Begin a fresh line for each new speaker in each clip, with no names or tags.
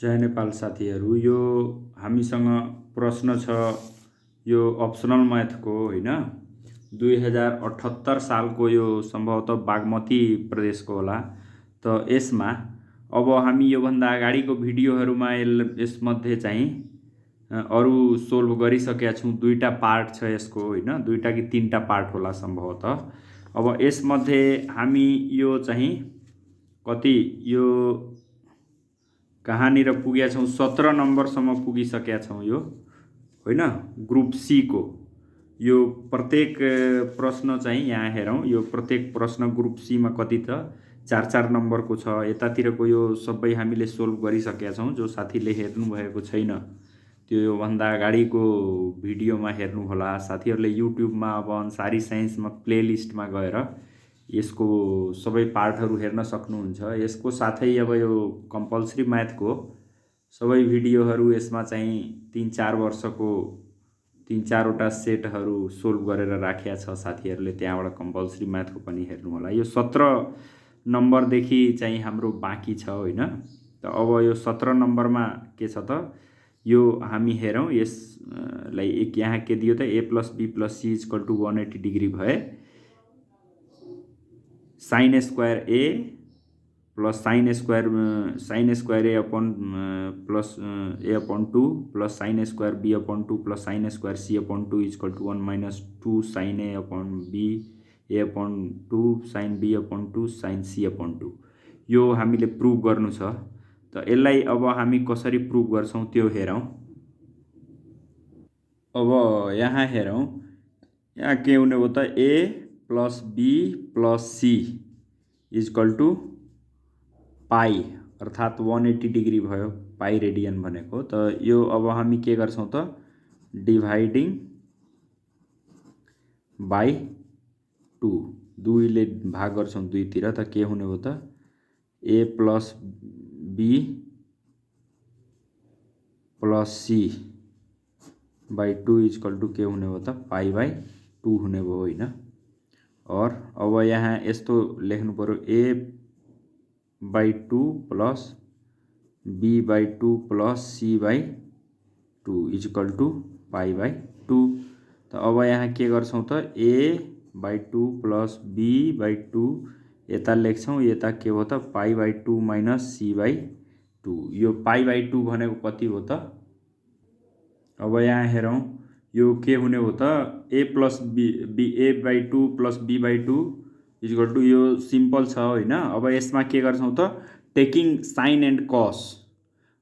जय नेपाल साथीहरू। यो हामीसँग प्रश्न छ यो अप्सनल मैथको होइन 2078 सालको यो सम्भवतः बागमती प्रदेशको होला। त यसमा अब हामी योभन्दा अगाडिको भिडियोहरूमा यसमध्ये चाहिँ अरू सोल्भ गरिसकेका छौँ। दुईटा पार्ट छ यसको होइन, दुईटा कि तीनटा पार्ट होला सम्भवतः। अब यसमध्ये हामी यो चाहिँ कति यो कहाँनिर पुगेका छौँ 17 नम्बरसम्म पुगिसकेका छौँ यो होइन। ग्रुप सी को यो प्रत्येक प्रश्न चाहिँ यहाँ हेरौँ। यो प्रत्येक प्रश्न ग्रुप सी मा कति त 4-4 नम्बरको छ। यतातिरको यो सबै हामीले सोल्भ गरिसकेका छौँ। जो साथीले हेर्नु भएको छैन त्यो योभन्दा अगाडिको भिडियोमा हेर्नु होला। साथीहरूले युट्युबमा अब अन्सारी साइन्समा प्लेलिस्टमा गएर यसको सबै पार्टहरू हेर्न सक्नुहुन्छ। यसको साथै अब यो कम्पलसरी म्याथको सबै भिडियोहरू यसमा चाहिँ 3-4 वर्षको 3-4वटा सेटहरू सोल्भ गरेर राखेका छ साथीहरूले। त्यहाँबाट कम्पलसरी म्याथको पनि हेर्नु होला। यो 17 नम्बरदेखि चाहिँ हाम्रो बाँकी छ होइन। त अब यो 17 नम्बरमा के छ त यो हामी हेरौँ। यसलाई एक यहाँ के दियो त a + b + c = 180 डिग्री भए sin square a plus sin square a upon plus a/2 plus sin square b/2 plus sin square c/2 = 1 - 2 sin a/b a/2 sin b/2 sin c/2 यो हामीले प्रुभ गर्नु छ। त यसलाई अब हामी कसरी प्रुभ गर्छौं त्यो हेरौँ। अब यहाँ हेरौँ, यहाँ के हुने हो त a + b + c = पाई अर्थात् 180 डिग्री भयो पाई रेडियन भनेको। त यो अब हामी के गर्छौं त डिभाइडिङ बाई 2 दुईले भाग गर्छौं दुईतिर। त के हुने हो त a + b + c बाई 2 = के हुने हो त पाई/2 हुने भयो होइन। और अब यहाँ यस्तो लेख्नु पर्यो a/2 plus b/2 plus c/2 = पाई/2। त अब यहाँ के गर्छौं त a/2 प्लस b/2 यता लेख्छौं, यता के हो त पाई/2 माइनस c/2। यो पाई/2 भनेको कति हो त अब यहाँ हेरौँ। यो के हुने हो त a/2 प्लस b/2 = यो सिम्पल छ होइन। अब यसमा के गर्छौं त टेकिङ साइन एन्ड कस।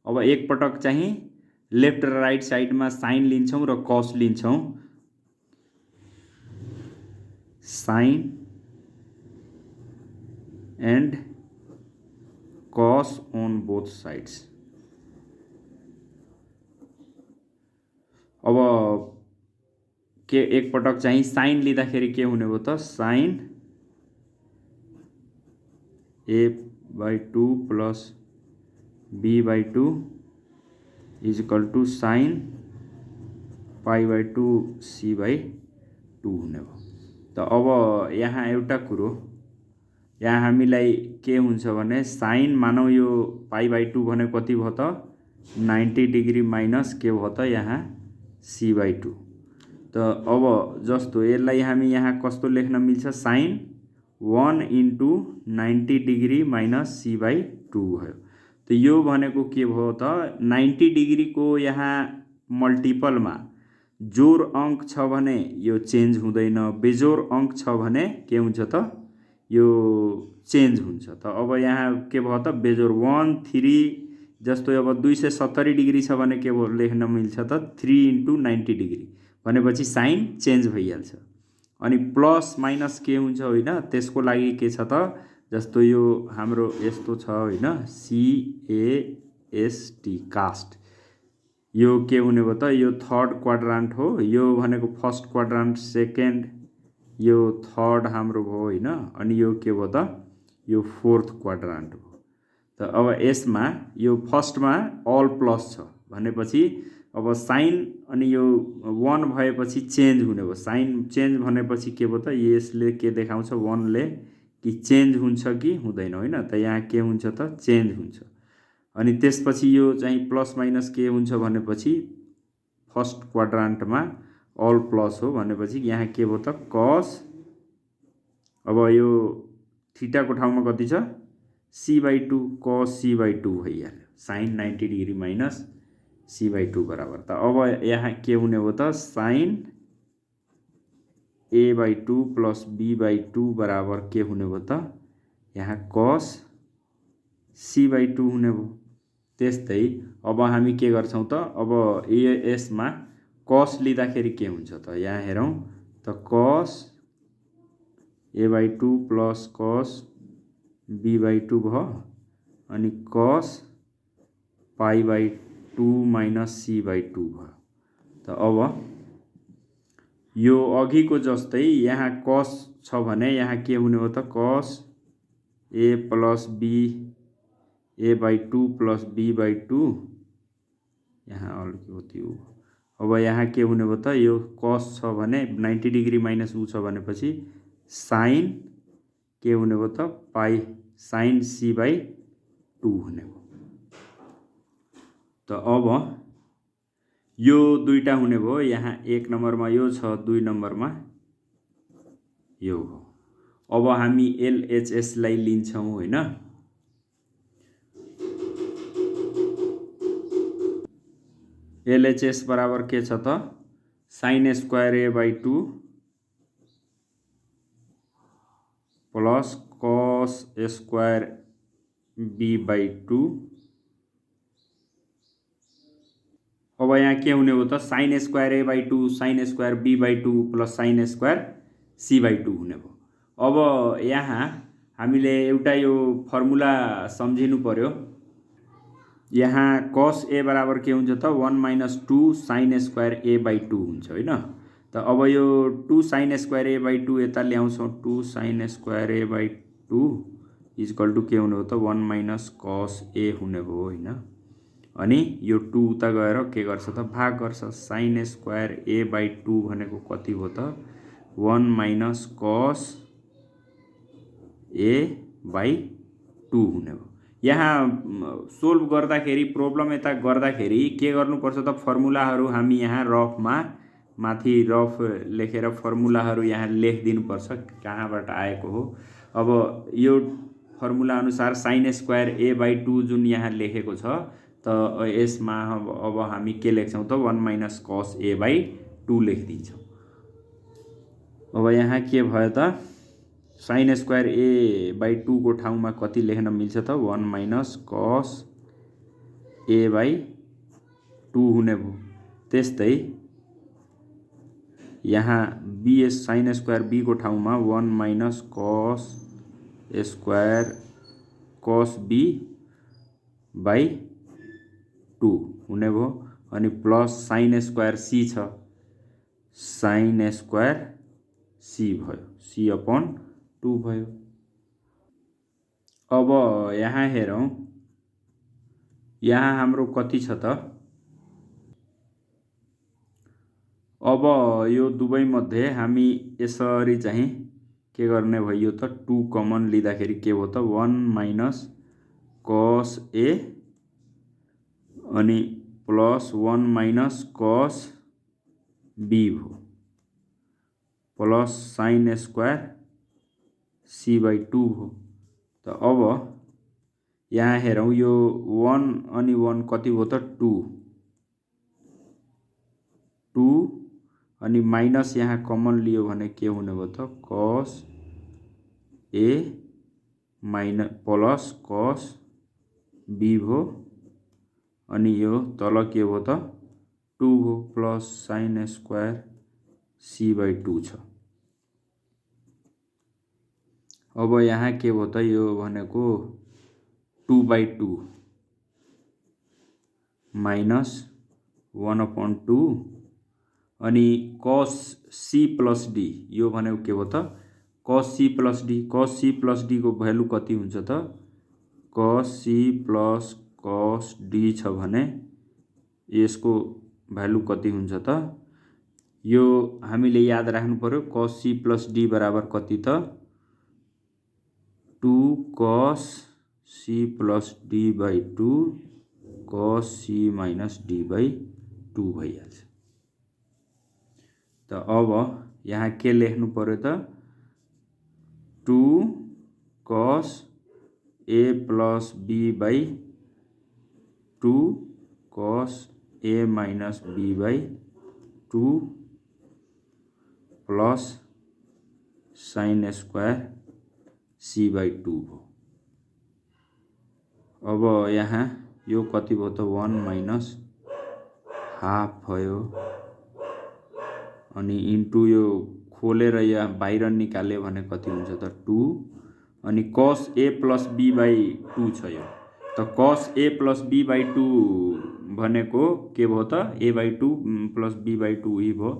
अब एक पटक चाहिँ लेफ्ट र राइट साइडमा साइन लिन्छौं र कस लिन्छौं। साइन एन्ड कस अन बोथ साइड्स। अब के एक पटक चाहिँ साइन लिँदाखेरि के हुने हो त sign a/2 plus b/2 = sign पाई/2 c/2 हुने हो। त अब यहाँ एउटा कुरो यहाँ हामीलाई के हुन्छ भने साइन मानौ यो पाई/2 भने कति भयो त 90 डिग्री माइनस के भयो त यहाँ c/2। त अब जस्तो यसलाई हामी यहाँ कस्तो लेख्न मिल्छ साइन 1 * 90 डिग्री माइनस c/2 भयो। त यो भनेको के भयो त 90 डिग्रीको यहाँ मल्टिपलमा जोड अंक छ भने यो चेन्ज हुँदैन, बेजोड अंक छ भने के हुन्छ त यो चेन्ज हुन्छ। त अब यहाँ के भयो त बेजोड 1 3 जस्तो अब 270 डिग्री छ भने के लेख्न मिल्छ त 3 * 90 डिग्री भनेपछि साइन चेन्ज भइहाल्छ। अनि प्लस माइनस के हुन्छ होइन त्यसको लागि के छ त जस्तो यो हाम्रो यस्तो छ होइन CAST कास्ट। यो के हुने भयो त यो थर्ड क्वाड्रान्ट हो। यो भनेको फर्स्ट क्वाड्रान्ट, सेकेन्ड, यो थर्ड हाम्रो भयो होइन। अनि यो के भयो त यो फोर्थ क्वाड्रान्ट हो। त अब यसमा यो फर्स्टमा अल प्लस छ भनेपछि अब साइन अनि यो 1 भएपछि चेन्ज हुने हो। साइन चेन्ज भनेपछि के भयो त यसले के देखाउँछ 1 ले कि चेन्ज हुन्छ कि हुँदैन होइन। त यहाँ के हुन्छ त चेन्ज हुन्छ। अनि त्यसपछि यो चाहिँ प्लस माइनस के हुन्छ भनेपछि फर्स्ट क्वाड्रान्टमा अल प्लस हो भनेपछि यहाँ के भयो त कस, अब यो थीटाको ठाउँमा कति छ c/2 cos c/2 भइहाल्यो, साइन 90 डिग्री माइनस c/2 बराबर। त अब यहाँ के हुने हो त साइन a/2 प्लस b/2 बराबर के हुने भयो त यहाँ cos c/2 हुने भयो। त्यस्तै अब हामी के गर्छौं त अब यसमा cos लिँदाखेरि के हुन्छ त यहाँ हेरौं त cos a/2 plus cos b/2 भयो अनि cos π/2 माइनस c/2 भयो। त अब यो अघिको जस्तै यहाँ cos छ भने यहाँ के हुने हो त cos a plus b a/2 plus b/2 यहाँ अलिकति हो। अब यहाँ के हुने भयो त यो cos छ भने 90 डिग्री माइनस उ छ भनेपछि साइन के हुने भयो त पाई साइन c/2 हुने भयो। त अब यो दुईटा हुने भयो, यहाँ 1 नम्बरमा यो छ, 2 नम्बरमा यो हो। अब हामी LHS लाई लिन्छौं हैन। LHS बराबर के छ त sin square a/2 plus cos square b/2। अब यहाँ के हुने हो त sin square a/2 sin square b/2 plus sin square c/2 हुने भयो। अब यहाँ हामीले एउटा यो फर्मुला सम्झिनु पर्यो। यहाँ cos a बराबर के हुन्छ त 1 माइनस 2 sin स्क्वायर a/2 हुन्छ हैन। त अब यो 2 sin स्क्वायर a/2 यता ल्याउँछौं, 2 sin square a/2 equal to के हुने हो त 1 माइनस cos a हुने भयो हैन। अनि यो 2 उता गएर के गर्छ त भाग गर्छ, sin स्क्वायर a/2 भनेको कति हो त 1 माइनस cos a/2 हुने भयो। यहाँ सोल्भ गर्दाखेरि प्रोब्लम यता गर्दाखेरि के गर्नुपर्छ त फर्मुलाहरू हामी यहाँ रफमा माथि रफ लेखेर फर्मुलाहरू यहाँ लेखिदिनुपर्छ कहाँबाट आएको हो। अब यो फर्मुला अनुसार sin स्क्वायर a/2 जुन यहाँ लेखेको छ त यसमा अब हामी के लेख्छौं त 1 माइनस cos a/2 लेखिदिन्छौं। अब यहाँ के भयो त sin स्क्वायर a/2 को ठाउँमा कति लेख्न मिल्छ त 1 माइनस cos a/2 हुने भयो। त्यस्तै यहाँ bs sin स्क्वायर b को ठाउँमा 1 minus cos square cos b/2 हुने भयो। अनि प्लस sin स्क्वायर c छ, sin स्क्वायर c भयो, c/2 भयो। अब यहाँ हेरौं, यहाँ हाम्रो कति छ त अब यो दुवै मध्ये हामी यसरी चाहिँ के गर्ने भयो त 2 कमन लिँदाखेरि के हो त 1 माइनस cos a अनि प्लस 1 माइनस cos b भयो प्लस sin स्क्वायर c/2 हो। त अब यहाँ हेरौं यो 1 अनि 1 कति हो त 2 अनि माइनस यहाँ कमन लियो भने के हुने भयो त cos a minus plus cos b भयो अनि यो तल के हो त 2 हो प्लस sin स्क्वायर c/2 छ। अब यहाँ के हो त यो भनेको 2/2 माइनस 1/2 अनि cos c प्लस d यो भनेको के हो त cos c plus d। cos c plus d को भ्यालु कति हुन्छ त cos c plus cos d छ भने यसको भ्यालु कति हुन्छ त यो हामीले याद राख्नु पर्यो। cos c प्लस d बराबर कति त 2 cos c plus d/2 cos c minus d by two भइहाल्छ। त अब यहाँ के लेख्नु पर्यो त 2 cos a plus b by 2 cos a minus b by 2 plus sin square c by 2 भयो। अब यहाँ यो कति भयो त 1 माइनस हाफ भयो अनि इन्टु यो खोलेर यहाँ बाहिर निकाल्यो भने कति हुन्छ त 2 अनि cos a plus b by 2 छ यो। त cos a plus b by 2 भनेको के भयो त a by 2 plus b by 2 यही भयो।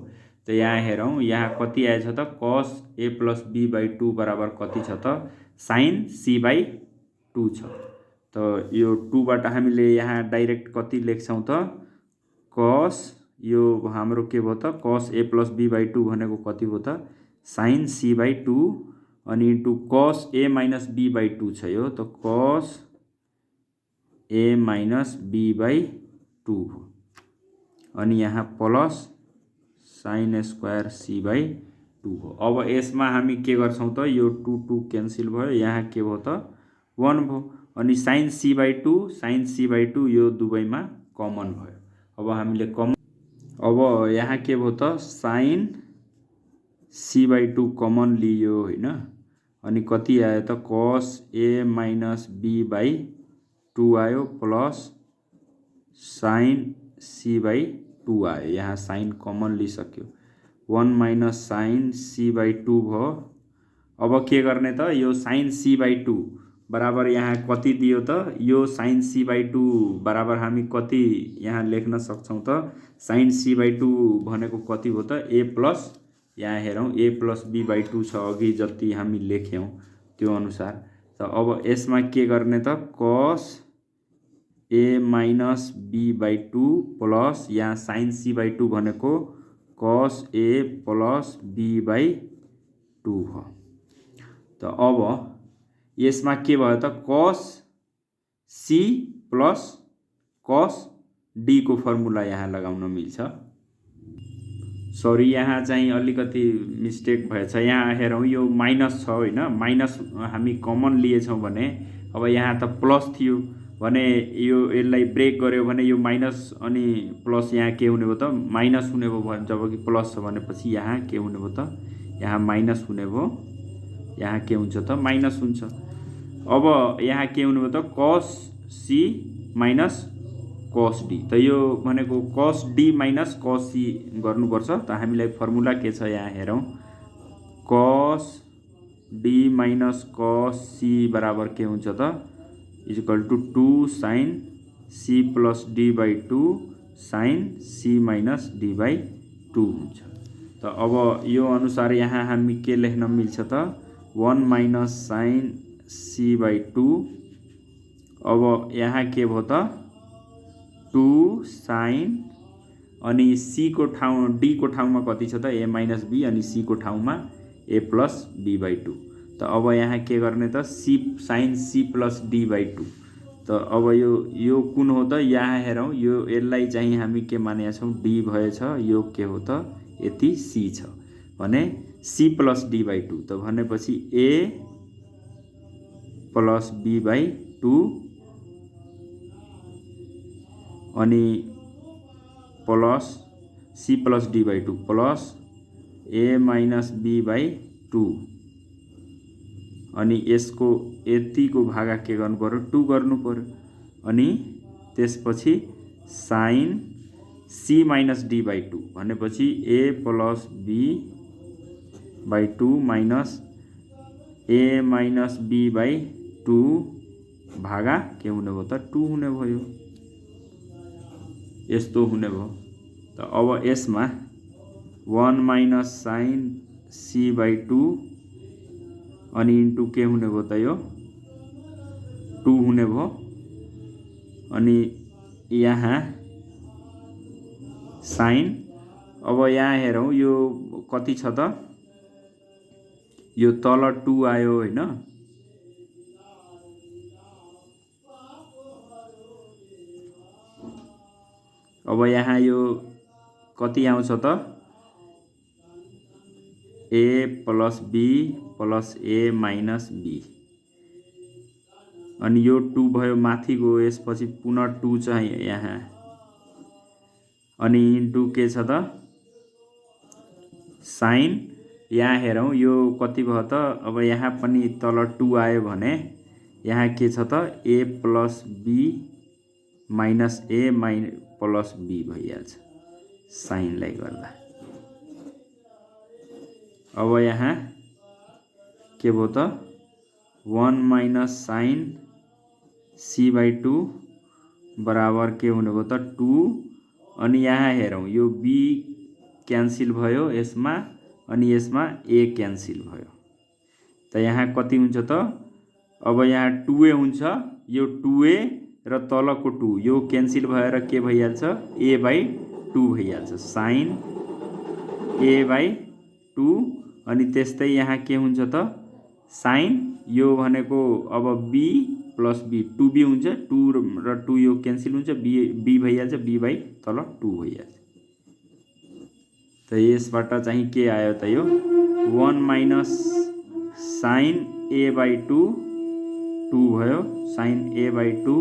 त यहाँ हेरौँ यहाँ कति आएछ त cos a plus b by 2 बराबर कति छ त sin c बाई 2 छ। त यो 2 बाट हामीले यहाँ डाइरेक्ट कति लेख्छौँ त cos यो हाम्रो के भयो त cos a plus b by 2 भनेको कति भयो त sin c बाई 2 अनि into cos a minus b by 2 छ यो। त cos a minus b by 2 हो अनि यहाँ plus sin square c by 2 हो। अब यसमा हामी के गर्छौँ त यो 2 2 क्यान्सिल भयो यहाँ के भयो त 1 भयो अनि sin c by 2 sin c by 2 यो दुवैमा कमन भयो। अब हामीले अब यहाँ के भयो त sin c बाई 2 कमन लियो हैन अनि कति आयो त cos a minus b by 2 आयो प्लस sin c बाई 2 आयो। यहाँ sin कमन लिइसक्यो 1 माइनस sin c बाई 2 भयो। अब के गर्ने त यो sin c बाई 2 बराबर यहाँ कति दियो त यो sin c बाई 2 बराबर हामी कति यहाँ लेख्न सक्छौँ त sin c बाई 2 भनेको कति हो त a प्लस यहाँ हेरौँ a प्लस b बाई 2 छ अघि जति हामी लेख्यौँ त्यो अनुसार। त अब यसमा के गर्ने त cos a minus b by 2 plus यहाँ sin c बाई 2 भनेको cos a plus b by 2 हो। त अब यसमा के भयो त cos c plus cos d को फर्मुला यहाँ लगाउन मिल्छ। सरी यहाँ चाहिँ अलिकति मिस्टेक भएछ। यहाँ हेरौँ यो माइनस छ हैन माइनस हामी कमन लिएछौँ भने अब यहाँ त प्लस थियो भने यो यसलाई ब्रेक गर्यो भने यो माइनस अनि प्लस यहाँ के हुने भयो त माइनस हुने भयो भने जबकि प्लस छ भनेपछि यहाँ के हुने भयो त यहाँ माइनस हुने भयो यहाँ के हुन्छ त माइनस हुन्छ। अब यहाँ के हुने भयो त cos c minus cos d त यो भनेको cos d minus cos c गर्नुपर्छ। त हामीलाई फर्मुला के छ यहाँ हेरौँ cos d minus cos c बराबर के हुन्छ त equal to 2 sin c plus d by 2 sin c minus d by 2 हुन्छ। त अब यो अनुसार यहाँ हामी के लेख्न मिल्छ त 1 माइनस sin c बाई 2 अब यहाँ के भयो त 2 sin अनि c को ठाउँ d को ठाउँमा कति छ त a माइनस b अनि c को ठाउँमा a प्लस b बाई 2। त अब यहाँ के गर्ने त c sin c plus d by 2। त अब यो कुन हो त यहाँ हेरौँ यो यसलाई चाहिँ हामी के मानेका छौँ d भएछ यो के हो त यति c छ भने c प्लस d बाई 2 त भनेपछि a प्लस b बाई 2 अनि plus c plus d by 2 plus a minus b by 2 अनि यसको यतिको भागा के गर्नु पर्यो 2 गर्नु पर्यो अनि त्यसपछि sin c minus d by 2 भनेपछि a plus b by 2 minus a minus b by 2 भागा के हुने भयो त 2 हुने भयो यस्तो हुने भयो। त अब यसमा 1 माइनस sin c बाई 2 अनि इन्टु के हुने भयो त यो 2 हुने भयो अनि यहाँ sin अब यहाँ हेरौँ यो कति छ त यो तल 2 आयो हैन अब यहाँ यो कति आउँछ त a plus b plus a minus b अनि यो 2 भयो माथि गयो यसपछि पुनः 2 चाहिँ यहाँ अनि इन्टु के छ त साइन यहाँ हेरौँ यो कति भयो त अब यहाँ पनि तल 2 आयो भने यहाँ के छ त a plus b minus a plus b भइहाल्छ साइनलाई गर्दा। अब यहाँ के भयो त 1 माइनस साइन c/2 बराबर के हुने भयो त 2 अनि यहाँ हेरौँ यो b क्यान्सिल भयो यसमा अनि यसमा a क्यान्सिल भयो त यहाँ कति हुन्छ त अब यहाँ 2a हुन्छ यो 2a र तलको 2 यो क्यान्सिल भएर के भइहाल्छ a/2 भइहाल्छ साइन a/2 अनि त्यस्तै यहाँ के हुन्छ त साइन यो भनेको अब b प्लस b 2b हुन्छ 2 र 2 यो क्यान्सिल हुन्छ b भइहाल्छ b/ तल 2 भइहाल्छ त यसबाट चाहिँ के आयो त यो 1 माइनस साइन a/2 2 भयो sign a/2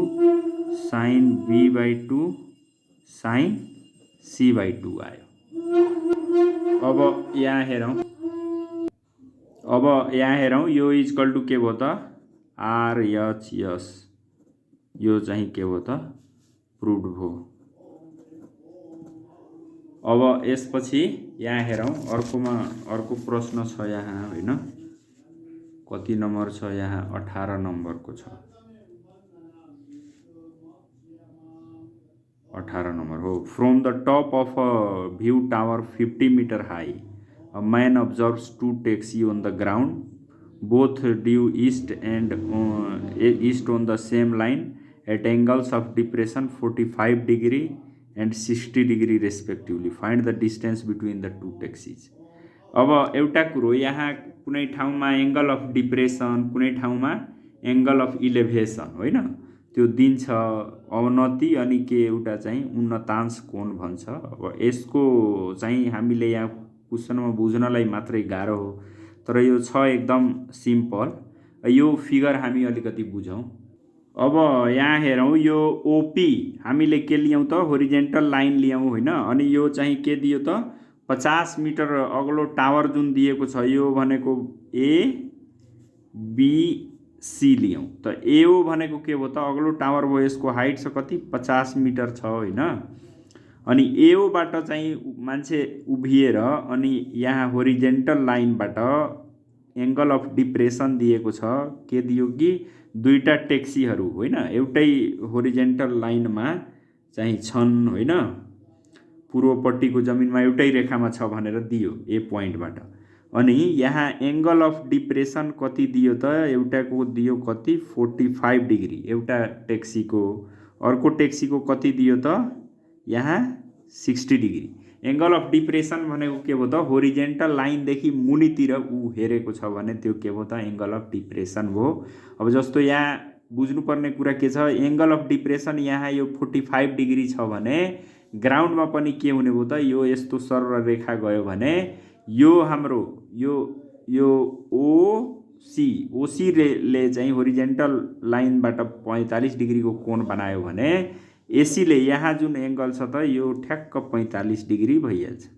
sign b/2 sign c/2 आयो। अब यहाँ हेरौँ यो इक्वल टु के भयो त RHS यो चाहिँ के भयो त प्रुभ भयो। अब यसपछि यहाँ हेरौँ अर्को प्रश्न छ यहाँ हैन कति नम्बर छ यहाँ 18 नम्बरको छ 18 नम्बर हो। From the top of a view tower 50 meter high a man observes 2 taxi on the ground both due east on the same line at angles of depression 45 degree and 60 degree respectively. Find the distance between the two taxis. अब एउटा कुरो यहाँ कुनै ठाउँमा angle of depression कुनै ठाउँमा angle of इलेभेसन होइन त्यो दिन्छ अवनति अनि के एउटा चाहिँ उन्नतांश कोण भन्छ। अब यसको चाहिँ हामीले यहाँ क्वेशनमा बुझ्नलाई मात्रै गाह्रो हो तर यो छ एकदम सिम्पल। यो फिगर हामी अलिकति बुझौँ। अब यहाँ हेरौँ यो ओपी हामीले के लियौँ त होरिजेन्टल लाइन लियौँ होइन अनि यो चाहिँ के दियो त 50 मिटर अग्लो टावर जुन दिएको छ यो भनेको ए बी सी लियौँ त एओ भनेको के भयो त अग्लो टावर भयो यसको हाइट छ कति 50 मिटर छ होइन अनि एओबाट चाहिँ मान्छे उभिएर अनि यहाँ होरिजेन्टल लाइनबाट एंगल अफ डिप्रेसन दिएको छ के दियो कि दुईटा ट्याक्सीहरू होइन एउटै होरिजेन्टल लाइनमा चाहिँ छन् होइन पूर्वपट्टिको जमिनमा एउटै रेखामा छ भनेर दियो ए पोइन्टबाट अनि यहाँ एंगल अफ डिप्रेसन कति दियो त एउटाको दियो कति 45 डिग्री एउटा ट्याक्सीको अर्को ट्याक्सीको कति दियो त यहाँ 60 डिग्री। एंगल अफ डिप्रेसन भनेको के भयो त होरिजेन्टल लाइनदेखि मुनितिर ऊ हेरेको छ भने त्यो के भयो त एंगल अफ डिप्रेसन भयो। अब जस्तो यहाँ बुझ्नुपर्ने कुरा के छ एंगल अफ डिप्रेसन यहाँ यो 45 डिग्री छ भने ग्राउन्डमा पनि के हुने भयो त यो यस्तो सरल रेखा गयो भने यो हाम्रो यो ओसी ले चाहिँ होरिजेन्टल लाइनबाट 45 डिग्रीको कोण बनायो भने एसीले यहाँ जुन एंगल छ त यो ठ्याक्क 45 डिग्री भइहाल्छ।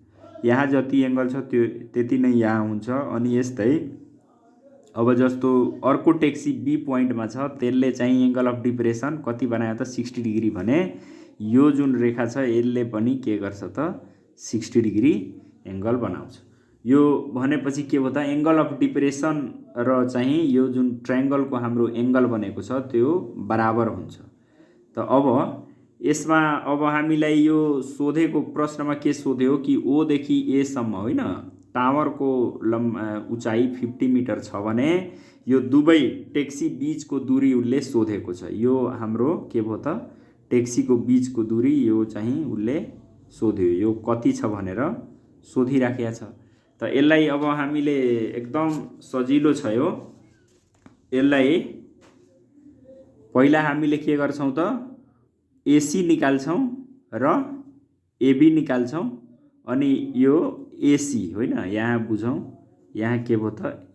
यहाँ जति एंगल छ त्यो त्यति नै यहाँ हुन्छ अनि यस्तै अब जस्तो अर्को ट्याक्सी बी पोइन्टमा छ त्यसले चाहिँ एंगल अफ डिप्रेसन कति बनायो त 60 डिग्री भने यो जुन रेखा छ यसले पनि के गर्छ त 60 डिग्री एंगल बनाउँछ। यो भनेपछि के भयो त एंगल अफ डिप्रेसन र चाहिँ यो जुन ट्रायंगलको हाम्रो एंगल बनेको छ त्यो बराबर हुन्छ। त अब यसमा अब हामीलाई यो सोधेको प्रश्नमा के सोध्यो कि ओ देखि ए सम्म होइन टावरको उचाइ 50 मिटर छ भने यो दुवै ट्याक्सी बीचको दूरी उसले सोधेको छ। यो हाम्रो के भयो त ट्याक्सीको बीचको दूरी यो चाहिँ उसले सोध्यो यो कति छ भनेर सोधिराखेको छ। त यसलाई अब हामीले एकदम सजिलो छ यो यसलाई पहिला हामीले के गर्छौं त एसी निकाल्छौं र एबी निकाल्छौँ अनि यो एसी होइन, यहाँ बुझौँ, यहाँ के भयो त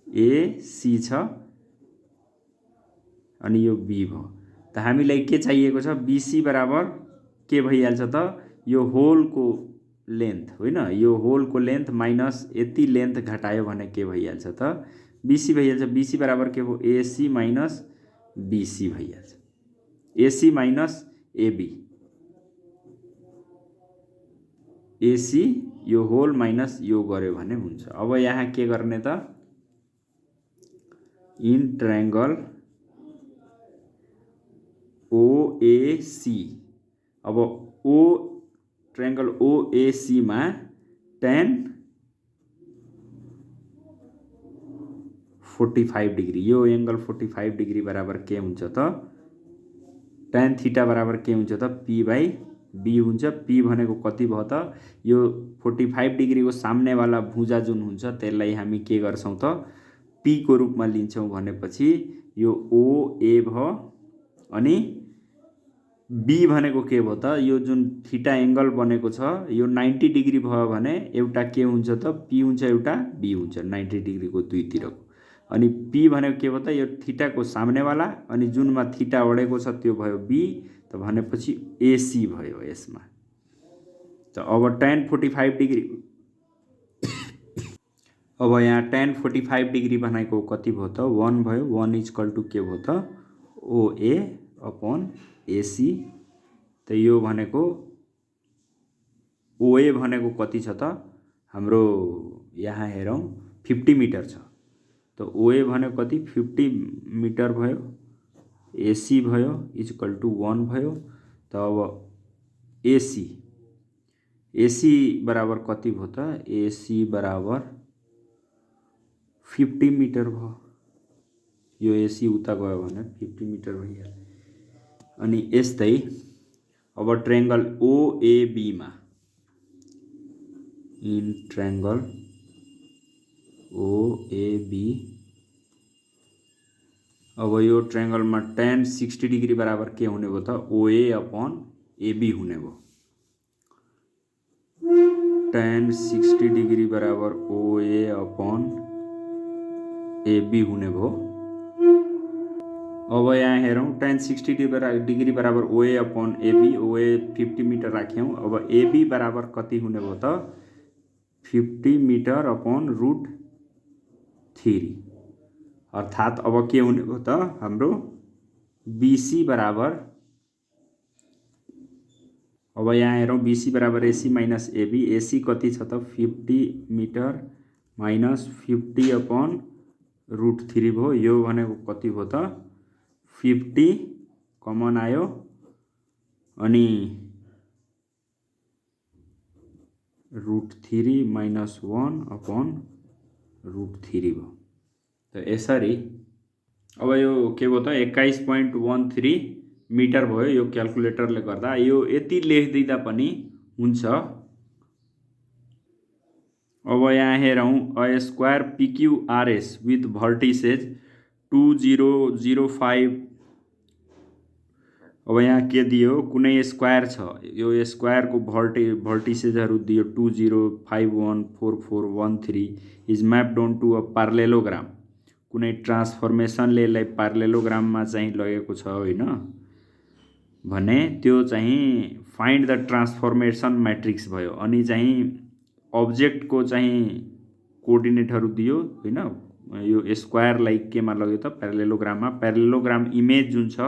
एसी छ अनि यो बी भयो। त हामीलाई के चाहिएको छ, बीसी बराबर के भइहाल्छ त, यो होलको लेन्थ होइन, यो होलको लेन्थ माइनस यति लेन्थ घटायो भने के भइहाल्छ त, बीसी भइहाल्छ। बीसी बराबर के भयो, एसी माइनस बीसी भइहाल्छ, एसी माइनस एबी, एसी यो होल माइनस यो गर्यो भने हुन्छ। अब यहाँ के गर्ने त, इन ट्रायंगल ओएसी, अब ओ ट्रायंगल ओएसी मा tan 45 डिग्री, यो एंगल 45 डिग्री बराबर के हुन्छ त, tan थीटा बराबर के हुन्छ त, p बाई b हुन्छ। p भनेको कति भयो त, यो 45 डिग्री को सामने वाला भुजा जुन हुन्छ त्यसलाई हामी के गर्छौं त, p को रूपमा लिन्छौं भनेपछि यो OA भयो अनि b भनेको के भयो त, यो जुन थीटा एंगल बनेको छ यो 90 डिग्री भयो भने एउटा के हुन्छ त, p हुन्छ, एउटा b हुन्छ, 90 डिग्री को दुईतिरको। अनि p भनेको के भयो त, यो थीटा को सामने वाला अनि जुनमा थीटा अडेको छ त्यो भयो b, त भनेपछि AC भयो यसमा। त अब tan 45 डिग्री अब यहाँ tan 45 डिग्री भनेको कति भयो त, 1 भयो, 1 इक्वल टु के भयो त, OA अपॉन AC। त यो भनेको OA भनेको कति छ त, हाम्रो यहाँ हेरौँ 50 मिटर छ। त OA भनेको कति, 50 मिटर भयो, AC भयो इक्वल टु 1 भयो। त अब AC बराबर कति भयो त, AC बराबर 50 मिटर भयो, यो AC उता गयो भने 50 मिटर भइहाल्यो। अनि यस्तै अब ट्रायंगल OAB मा, इन ट्रायंगल OAB, अब यो ट्रायंगल में tan 60 डिग्री बराबर के हुने भयो त, OA अपॉन AB हुने भयो। tan 60 डिग्री बराबर OA अपॉन AB हुने भयो। अब यहाँ हेरौँ, tan 60 डिग्री बराबर OA upon AB, OA 50 metre राख्यौं। अब AB बराबर कति हुने भयो त, 50 मिटर अपॉन √3, अर्थात अब के हुने भयो त, हाम्रो BC बराबर, अब यहाँ हेरौँ, BC बराबर AC माइनस AB, AC कति छ त, 50 मिटर माइनस 50 अपॉन √3 भयो। यो भनेको कति भयो त, 50 कमन आयो अनि √3 माइनस 1 अपॉन √3 भयो। त यसरी अब यो के भयो त, 21.13 मिटर भयो यो क्याल्कुलेटरले गर्दा। यो यति लेखिदिँदा पनि हुन्छ। अब यहाँ हेरौँ, a square PQRS with vertices 2005, अब यहाँ के दियो, कुनै स्क्वायर छ, यो स्क्वायर को भर्टिसेजहरु दियो 20514413 is mapped on to a parallelogram. कुनै ट्रान्सफर्मेसनले यसलाई पार्लेलोग्राममा चाहिँ लगेको छ होइन भने त्यो चाहिँ फाइन्ड द ट्रान्सफर्मेसन मैट्रिक्स भयो। अनि चाहिँ अब्जेक्टको चाहिँ कोअर्डिनेटहरु दियो होइन, यो स्क्वायरलाई केमा लग्यो त, प्यारेलेलोग्राममा। प्यारेलेलोग्राम इमेज जुन छ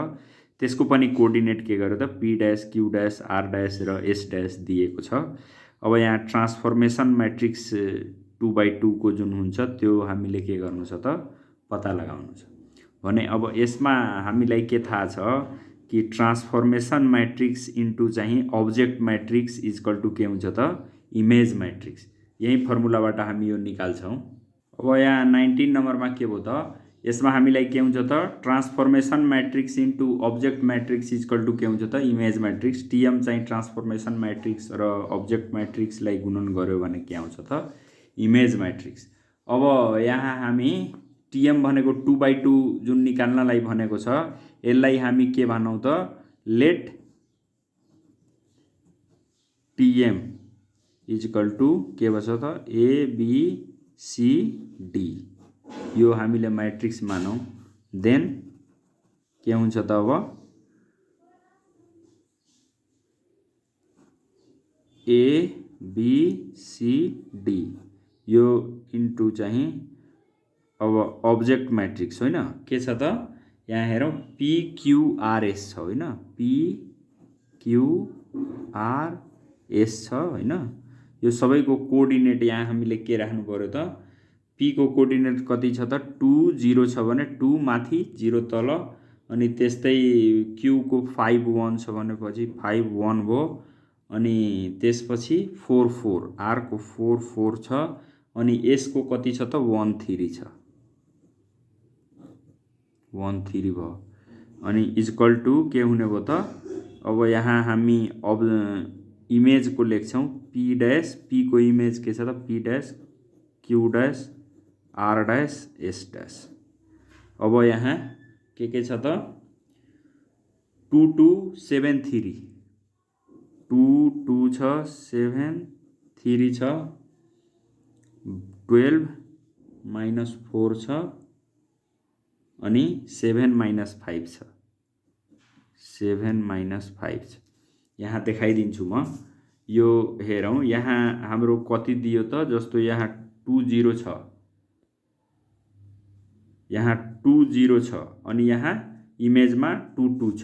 त्यसको पनि कोअर्डिनेट के गर्यो त, P dash Q dash R dash र S डैश दिएको छ। अब यहाँ ट्रान्सफर्मेसन मैट्रिक्स 2/2 को जुन हुन्छ त्यो हामीले के गर्नु छ त, पत्ता लगाउनु छ भने। अब यसमा हामीलाई के थाहा छ कि ट्रान्सफर्मेसन मैट्रिक्स इन्टु चाहिँ अब्जेक्ट मैट्रिक्स इक्वल टु के हुन्छ त, इमेज मैट्रिक्स। यही फर्मुलाबाट हामी यो निकाल्छौं। अब यहाँ 19 नम्बरमा के भयो त, यसमा हामीलाई के हुन्छ त, transformation matrix into object matrix equal to के हुन्छ त, इमेज मैट्रिक्स। टीएम चाहिँ ट्रान्सफर्मेसन मैट्रिक्स र अब्जेक्ट मैट्रिक्सलाई गुणन गर्यो भने के आउँछ त, इमेज मैट्रिक्स। अब यहाँ हामी टीएम भनेको 2/2 जुन निकाल्नलाई भनेको छ, यसलाई हामी के भनौं त, लेट टिएम इज इक्वल टू के बच्छ त ABCD यो हामीले मैट्रिक्स मानौं। देन के हुन्छ त अब ABCD यो इन्टु चाहिँ अब अब्जेक्ट मैट्रिक्स होइन के छ त यहाँ हेरौँ PQRS छ होइन PQRS छ होइन यो सबैको कोअर्डिनेट यहाँ हामीले के राख्नु पर्यो त P को कोअर्डिनेट कति छ त 2 0 छ भने 2 माथि 0 तल अनि त्यस्तै Q को 5 1 छ भनेपछि 5 1 भयो अनि त्यसपछि 4 4 R को 4 4 छ अनि S को कति छ त 1 3 छ 1 3 भयो अनि इक्वल टु के हुने भयो त अब यहाँ हामी अब इमेज को लेख्छौं P डैश P को इमेज के छ त P dash Q dash R dash S dash अब यहाँ के छ त 2 2 7 3 2 2 छ 7 3 छ 12 माइनस 4 छ अनि 7 माइनस 5 छ 7 माइनस 5 छ यहाँ देखाइदिन्छु म यो हेरौं यहाँ हाम्रो कति दियो त जस्तो यहाँ 2 0 छ यहाँ 2 0 छ अनि यहाँ इमेजमा 2 2 छ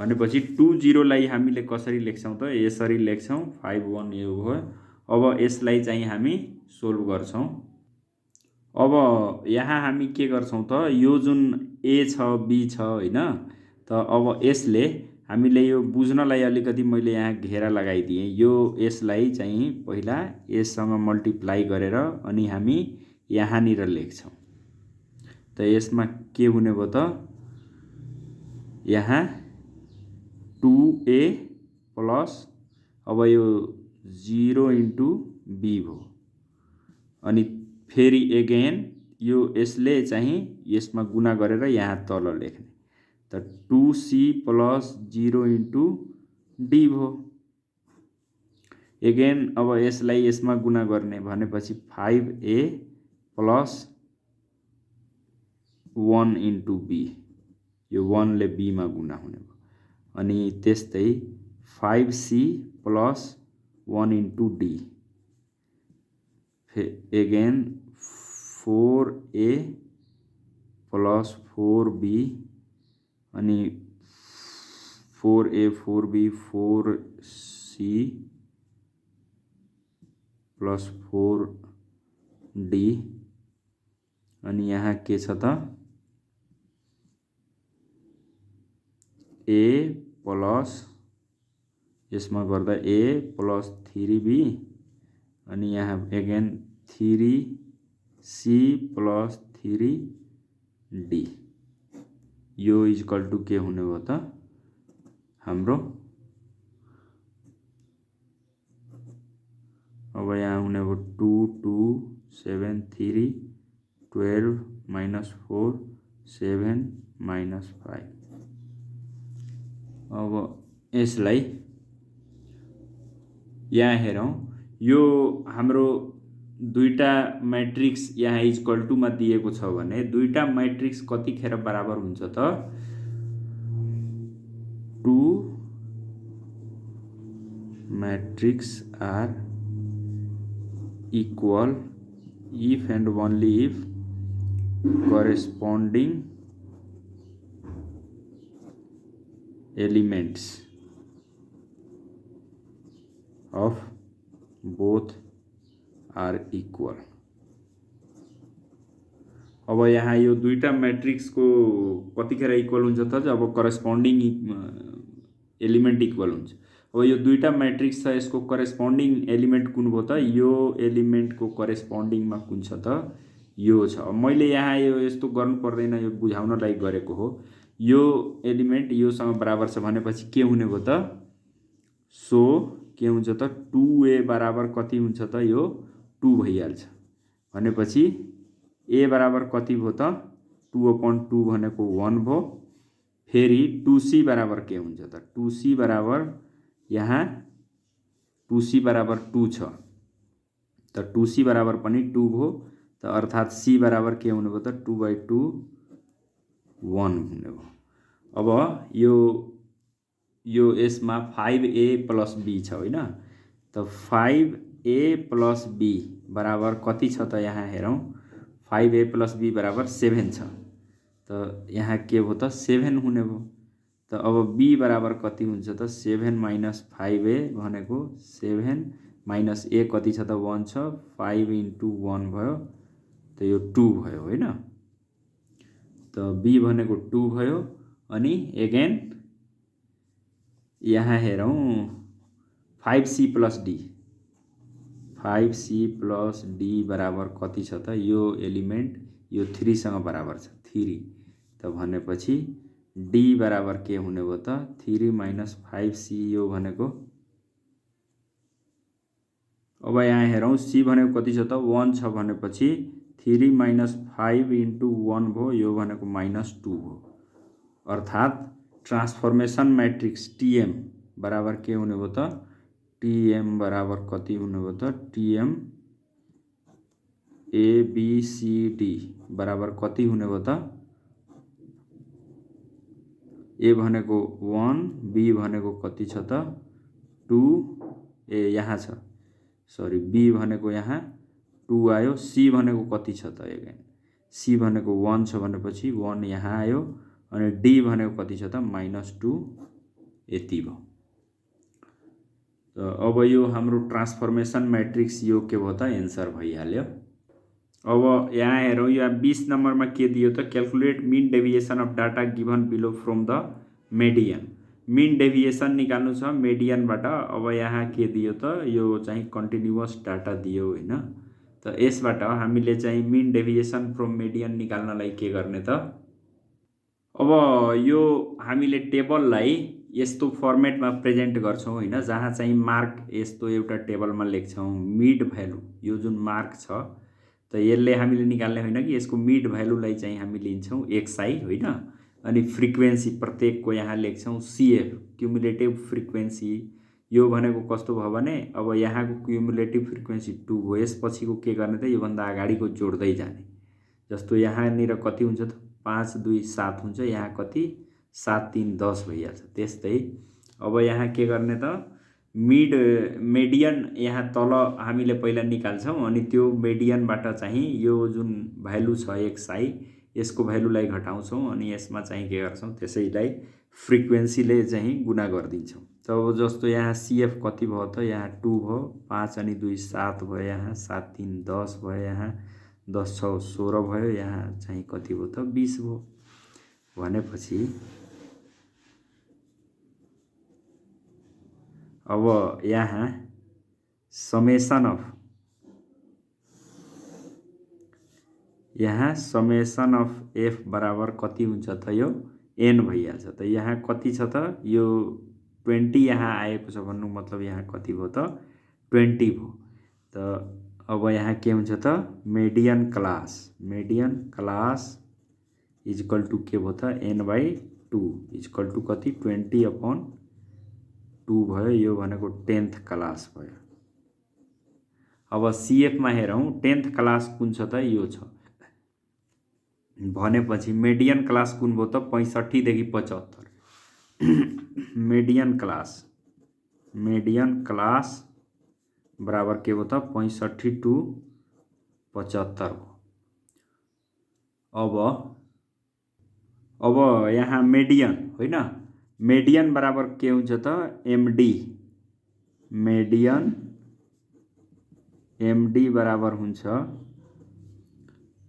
भनेपछि 2 0 लाई हामीले कसरी लेख्छौं त यसरी लेख्छौं 5 1 यो भयो अब यसलाई चाहिँ हामी सोल्भ गर्छौं अब यहाँ हामी के गर्छौं त यो जुन A छ B छ हैन त अब यसले हामीले यो बुझ्नलाई अलिकति मैले यहाँ घेरा लगाइदिए यो यसलाई चाहिँ पहिला यससँग मल्टिप्लाई गरेर अनि हामी यहाँ निर लेख्छौं त यसमा के हुने भयो त यहाँ 2A प्लस अब यो 0 इन्टु B भयो अनि फेरि अगेन यो यसले चाहिँ यसमा गुणा गरेर यहाँ तल लेख्ने त 2C प्लस 0 इन्टु D भयो अगेन अब यसलाई यसमा गुणा गर्ने भनेपछि 5A प्लस 1 इन्टु B यो 1 ले B मा गुणा हुने भयो अनि त्यस्तै 5C plus 1 into D again 4A plus 4B अनि 4A 4B 4C plus 4D अनि यहाँ के छ त A प्लस यसमा गर्दा A प्लस 3B अनि यहाँ अगेन 3C प्लस 3D यो इक्वल टु के हुने भयो त हाम्रो अब यहाँ हुने भयो 2 2 7 3 12 माइनस 4 7 माइनस 5 अब यसलाई यहाँ हेरौं यो हाम्रो दुईटा मैट्रिक्स यहाँ इक्वल टु मा दिएको छ भने दुईटा मैट्रिक्स कतिखेर बराबर हुन्छ त 2 matrix are equal if and only if corresponding elements of both are equal अब यहाँ यो दुईटा मैट्रिक्स को कतिखेर इक्वल हुन्छ त जब करस्पोन्डिङ एलिमेन्ट इक्वल हुन्छ अब यो दुईटा मैट्रिक्स छ यसको करस्पोन्डिङ एलिमेन्ट कुन भयो त यो एलिमेन्ट को करस्पोन्डिङ मा कुन छ त यो छ मैले यहाँ यो यस्तो गर्नु पर्दैन यो बुझाउनलाई गरेको हो यो एलिमेन्ट योसँग बराबर छ भनेपछि के हुने भयो त सो के हुन्छ त 2A बराबर कति हुन्छ त यो 2 भइहाल्छ भनेपछि A बराबर कति भयो त 2/2 भनेको 1 भयो फेरि 2C बराबर के हुन्छ त 2C बराबर यहाँ 2c बराबर 2 छ त 2c बराबर पनि 2 भयो त अर्थात् c बराबर के हुने भयो त 2/2 1 हुने भयो। अब यो यसमा 5a + b छ हैन त 5a + b बराबर कति छ त यहाँ हेरौँ 5a + b बराबर 7 छ त यहाँ के भयो त 7 हुने भयो त अब b बराबर कति हुन्छ त 7 - 5a भनेको 7 - a कति छ त 1 छ 5 × 1 भयो त यो 2 भयो हैन त b भनेको 2 भयो अनि एगेन यहाँ हेरौँ 5c + d 5c + d बराबर कति छ त यो एलिमेन्ट यो 3 सँग बराबर छ 3 त भनेपछि d बराबर के हुने भयो त 3 - 5c यो भनेको अब यहाँ हेरौँ c भनेको कति छ त 1 छ भनेपछि 3 - 5 × 1 भयो यो भनेको -2 हो अर्थात् ट्रान्सफर्मेसन मैट्रिक्स TM बराबर के हुने भयो त TM बराबर कति हुने भयो त TM ABCD बराबर कति हुने भयो त A भनेको 1 B भनेको कति छ त 2 ए यहाँ छ सरी B भनेको यहाँ 2 आयो C भनेको कति छ त एगेन C भनेको 1 छ भनेपछि 1 यहाँ आयो अनि D भनेको कति छ त -2 यति भयो त अब यो हाम्रो ट्रान्सफर्मेसन मैट्रिक्स यो के भयो त एन्सर भइहाल्यो। अब यहाँ हेरौँ यो 20 नम्बरमा के दियो त calculate mean deviation of data given below from the median mean deviation निकाल्नु छ मेडियनबाट अब यहाँ के दियो त यो चाहिँ कन्टिन्युअस डाटा दियो हैन त यसबाट हामीले चाहिँ मीन डेभिएसन फ्रम मेडियन निकाल्नलाई के गर्ने त अब यो हामीले टेबललाई यस्तो फर्मेटमा प्रेजेन्ट गर्छौं हैन जहाँ चाहिँ मार्क यस्तो एउटा टेबलमा लेख्छौं मिड भ्यालु यो जुन मार्क छ त यसले हामीले निकाल्ने होइन कि यसको मिड भ्यालुलाई चाहिँ हामी लिन्छौं xi हैन अनि फ्रिक्वेन्सी प्रत्येकको यहाँ लेख्छौं CF क्युमुलेटिभ फ्रिक्वेन्सी यो भनेको कस्तो भयो भने अब यहाँको क्युमुलेटिभ फ्रिक्वेन्सी 2 हो यसपछिको के गर्ने त यो भन्दा अगाडिको जोड्दै जाने जस्तो यहाँ निर कति हुन्छ त 5 2 7 हुन्छ यहाँ कति 7 3 10 भइहाल्छ त्यस्तै अब यहाँ के गर्ने त मेडियन यहाँ तल हामीले पहिला निकाल्छौं अनि त्यो मेडियनबाट चाहिँ यो जुन भ्यालु छ xi यसको भ्यालुलाई घटाउँछौं अनि यसमा चाहिँ के गर्छौं त्यसैलाई फ्रिक्वेन्सीले चाहिँ गुणा गर्दिन्छौं त जस्तो यहाँ CF कति भयो त यहाँ 2 भयो 5 अनि 2 7 भयो यहाँ 7 3 10 भयो यहाँ 10 6 16 भयो यहाँ चाहिँ कति भयो त 20 भयो भनेपछि अब यहाँ समेसन अफ f बराबर कति हुन्छ त यो n भइहाल्छ त यहाँ कति छ त यो 20 यहाँ आएको छ भन्नु मतलब यहाँ कति भयो त 20 भयो त अब यहाँ के हुन्छ त median class is equal to के भयो त n/2 इज इक्वल टु कति 20/2 भयो यो भनेको 10th क्लास भयो। अब CF मा हेरौं 10th क्लास कुन छ त यो छ भनेपछि मेडियन क्लास कुन भयो त 65 देखि 75 मेडियन क्लास बराबर के भयो त 65 टु 75 हो। अब यहाँ मेडियन होइन मेडियन बराबर के हुन्छ त MD बराबर हुन्छ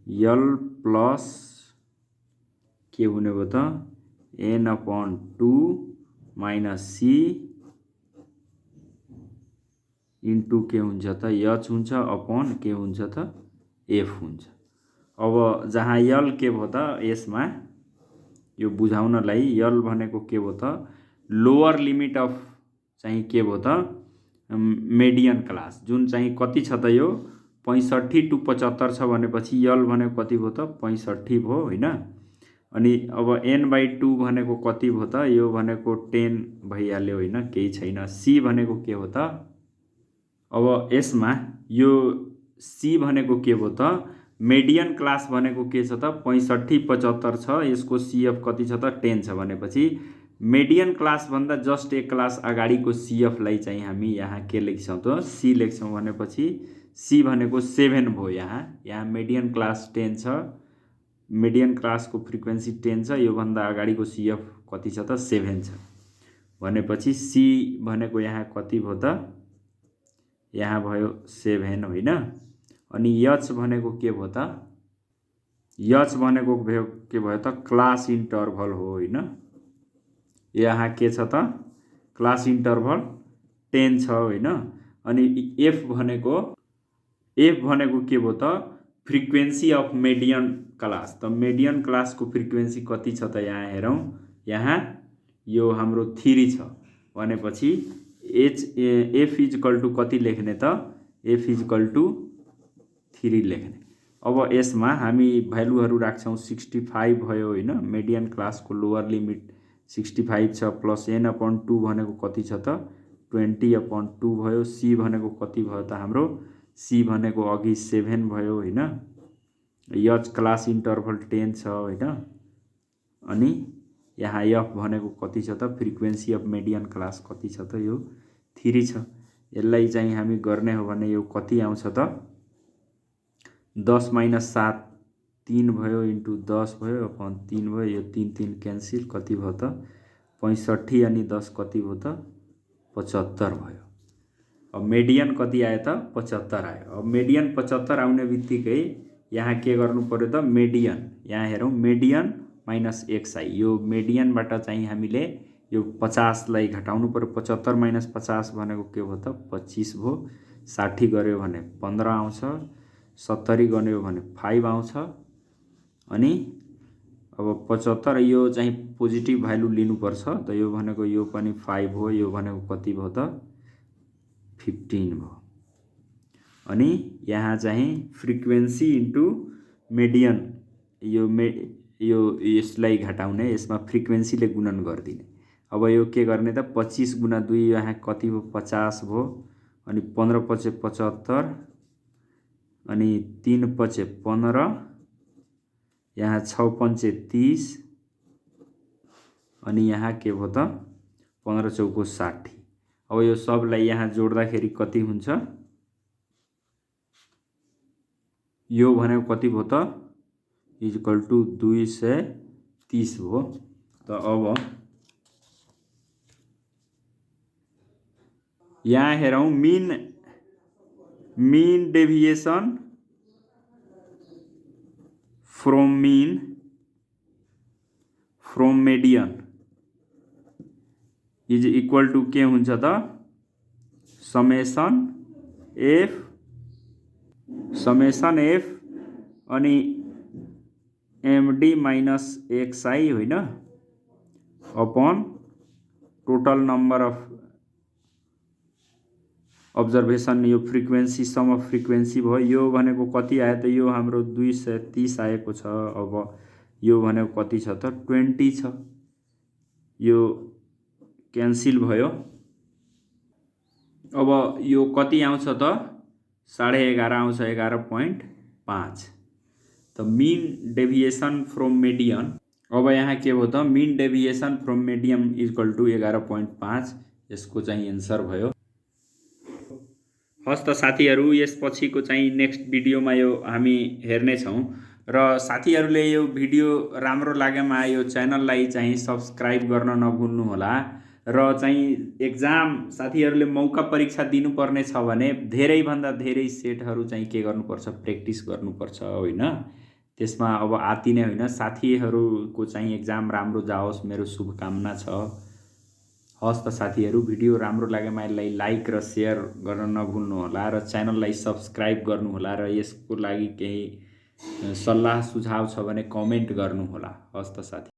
L प्लस के हुने भयो त n/2 - c इन्टु के हुन्छ त h हुन्छ अपन के हुन्छ त f हुन्छ। अब जहाँ l के भयो त यसमा यो बुझाउनलाई l भनेको के भयो त लोअर लिमिट अफ चाहिँ के भयो त मेडियन क्लास जुन चाहिँ कति छ त यो 65 टु 75 छ भनेपछि l भनेको कति भयो त 65 भयो हैन अनि अब n/2 भनेको कति भयो त यो भनेको 10 भइहाल्यो हैन केही छैन c भनेको के हो त अब यसमा यो सी भनेको के भयो त मेडियन क्लास भनेको के छ त 65 75 छ, यसको सीएफ कति छ त 10 छ भनेपछि मेडियन क्लास भन्दा जस्ट एक क्लास अगाडिको सीएफलाई चाहिँ हामी यहाँ के लेख्छौँ त सी लेख्छौँ भनेपछि सी भनेको 7 भयो। यहाँ मेडियन क्लास 10 छ, मेडियन क्लासको फ्रिक्वेन्सी 10 छ, योभन्दा अगाडिको सीएफ कति छ त 7 छ भनेपछि सी भनेको यहाँ कति भयो त यहाँ भयो 7 होइन। अनि एच भनेको के भयो त एच भनेको के भयो त क्लास इन्टरभल हो होइन। यहाँ के छ त क्लास इन्टरभल 10 छ होइन। अनि एफ भनेको के भयो त फ्रिक्वेन्सी अफ मेडियन क्लास। त मेडियन क्लासको फ्रिक्वेन्सी कति छ त यहाँ हेरौँ, यहाँ यो हाम्रो 3 छ भनेपछि एफ इजकल टु कति लेख्ने त एफ इजकल टु 3 लेख्ने। अब यसमा हामी भ्यालुहरू राख्छौँ 65 भयो होइन, मेडियन क्लासको लोअर लिमिट 65 छ प्लस n/2 भनेको कति छ त 20/2 भयो। सी भनेको कति भयो त हाम्रो सी भनेको अघि 7 भयो होइन। एच क्लास इन्टरभल 10 छ होइन। अनि यहाँ एफ भनेको कति छ त फ्रिक्वेन्सी अफ मेडियन क्लास कति छ त यो 3 छ। यसलाई चाहिँ हामी गर्ने हो भने यो कति आउँछ त 10 - 7 3 भयो इन्टु 10 भयो अपन 3 भयो, यो 3 3 क्यान्सिल कति भयो त 65 अनि 10 कति भयो त 75 भयो। अब मेडियन कति आयो त 75 आयो। अब मेडियन 75 आउने बित्तिकै यहाँ के गर्नु पर्यो त मेडियन, यहाँ हेरौँ मेडियन माइनस xi, यो मेडियनबाट चाहिँ हामीले यो 50 लाई घटाउनु पर्यो। 75 - 50 भनेको के भयो त 25 भयो। 60 गर्यो भने 15 आउँछ, 70 गर्यो भने 5 आउँछ। अनि अब 75 यो चाहिँ पोजिटिभ भ्यालु लिनुपर्छ त यो भनेको यो पनि 5 हो, यो भनेको कति भयो त 15 भयो। अनि यहाँ चाहिँ फ्रिक्वेन्सी इन्टु मेडियन, यो यसलाई घटाउने, यसमा फ्रिक्वेन्सीले गुणन गरिदिने। अब यो के गर्ने त 25 × 2 यहाँ कति भयो 50 भयो। अनि 15 × 5 = 75 अनि 3 × 5 = 15, यहाँ 6 × 5 = 30 अनि यहाँ के भयो त 15 × 4 = 60। अब यो सबलाई यहाँ जोड्दाखेरि कति हुन्छ, यो भनेको कति भयो त इक्वल टु 230 भयो। त अब यहाँ हेरौँ mean deviation from median is equal to के हुन्छ त समेसन एफ अनि एमडी माइनस xi होइन upon total number of observation, यो फ्रिक्वेन्सी सम अफ फ्रिक्वेन्सी भयो। यो भनेको कति आयो त यो हाम्रो 230 आएको छ। अब यो भनेको कति छ त 20 छ, यो क्यान्सिल भयो। अब यो कति आउँछ त 11.5 आउँछ, 11.5। त मीन डेभिएसन फ्रम मेडियन, अब यहाँ के भयो त mean deviation from median equal to 11.5, यसको चाहिँ एन्सर भयो। हस् त साथीहरू, यसपछिको चाहिँ नेक्स्ट भिडियोमा यो हामी हेर्नेछौँ। र साथीहरूले यो भिडियो राम्रो लागेमा यो च्यानललाई चाहिँ सब्सक्राइब गर्न नभुल्नुहोला। र चाहिँ एक्जाम साथीहरूले मौका परीक्षा दिनुपर्ने छ भने धेरैभन्दा धेरै सेटहरू चाहिँ के गर्नुपर्छ प्र्याक्टिस गर्नुपर्छ होइन। त्यसमा अब आत्तिने होइन, साथीहरूको चाहिँ एक्जाम राम्रो जाओस् मेरो शुभकामना छ। हस् त साथीहरू, भिडियो राम्रो लागेमा यसलाई लाइक र सेयर गर्न नभुल्नुहोला र च्यानललाई सब्सक्राइब गर्नुहोला र यसको लागि केही सल्लाह सुझाव छ भने कमेन्ट गर्नुहोला। हस् त साथी।